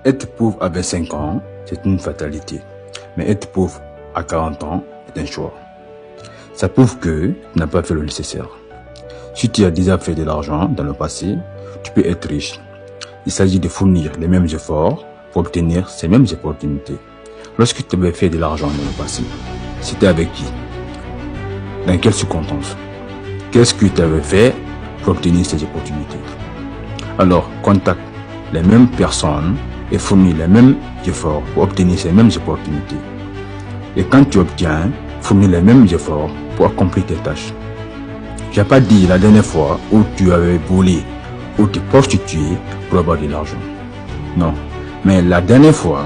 Être pauvre à 25 ans, c'est une fatalité. Mais être pauvre à 40 ans est un choix. Ça prouve que tu n'as pas fait le nécessaire. Si tu as déjà fait de l'argent dans le passé, tu peux être riche. Il s'agit de fournir les mêmes efforts pour obtenir ces mêmes opportunités. Lorsque tu avais fait de l'argent dans le passé, c'était avec qui? Dans quelles circonstances? Qu'est-ce que tu avais fait pour obtenir ces opportunités? Alors, contacte les mêmes personnes et fournis les mêmes efforts pour obtenir ces mêmes opportunités. Et quand tu obtiens, fournis les mêmes efforts pour accomplir tes tâches. Je n'ai pas dit la dernière fois où tu avais volé ou te prostitué pour avoir de l'argent. Non, mais la dernière fois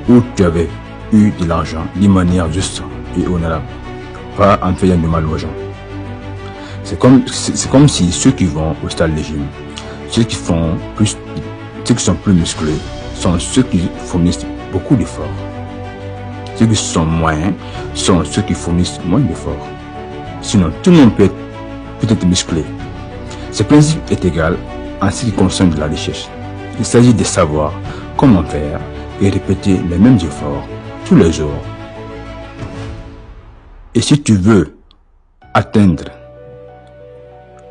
où tu avais eu de l'argent d'une manière juste et honorable, pas en faisant du mal aux gens. C'est comme si ceux qui vont au stade de gym, ceux qui sont plus musclés, sont ceux qui fournissent beaucoup d'efforts. Ceux qui sont moins sont ceux qui fournissent moins d'efforts. Sinon, tout le monde peut être musclé. Ce principe est égal en ce qui concerne la recherche. Il s'agit de savoir comment faire et répéter les mêmes efforts tous les jours. Et si tu veux atteindre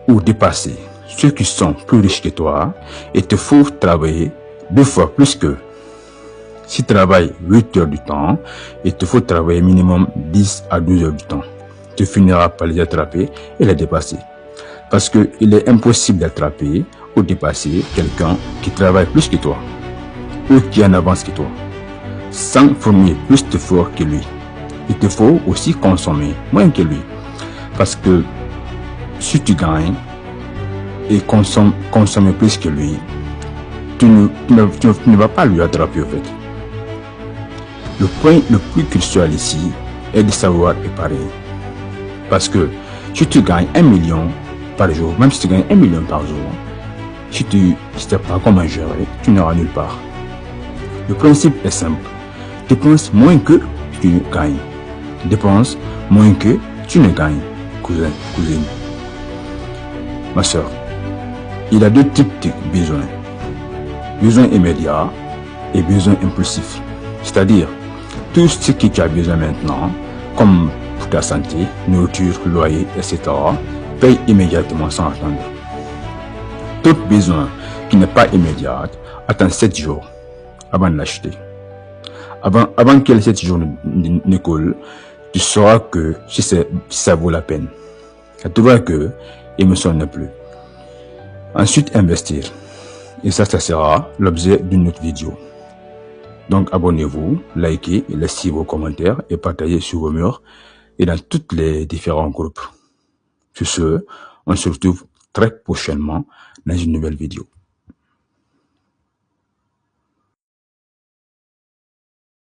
ou dépasser ceux qui sont plus riches que toi, il te faut travailler 2 fois plus qu'eux. Si tu travailles 8 heures du temps, il te faut travailler minimum 10 à 12 heures du temps. Tu finiras par les attraper et les dépasser. Parce qu'il est impossible d'attraper ou dépasser quelqu'un qui travaille plus que toi ou qui en avance que toi, sans fournir plus d'efforts que lui. Il te faut aussi consommer moins que lui. Parce que si tu gagnes et consommer plus que lui, tu ne vas pas lui attraper au fait. Le point le plus crucial ici est de savoir épargner. Parce que si tu gagnes 1 million par jour, même si tu gagnes 1 million par jour, si tu ne sais pas comment gérer, tu n'auras nulle part. Le principe est simple. Dépense moins que tu ne gagnes. Dépense moins que tu ne gagnes, cousin, cousine. Ma soeur, il y a 2 types de besoins. Besoin immédiat et besoin impulsif. C'est-à-dire, tout ce que tu as besoin maintenant, comme pour ta santé, nourriture, loyer, etc., paye immédiatement sans attendre. Tout besoin qui n'est pas immédiat, attend 7 jours avant de l'acheter. Avant que les 7 jours ne coulent, tu sauras que si ça vaut la peine. Tu vois que il me sonne plus. Ensuite, investir. Et ça sera l'objet d'une autre vidéo. Donc, abonnez-vous, likez, laissez vos commentaires et partagez sur vos murs et dans tous les différents groupes. Sur ce, on se retrouve très prochainement dans une nouvelle vidéo.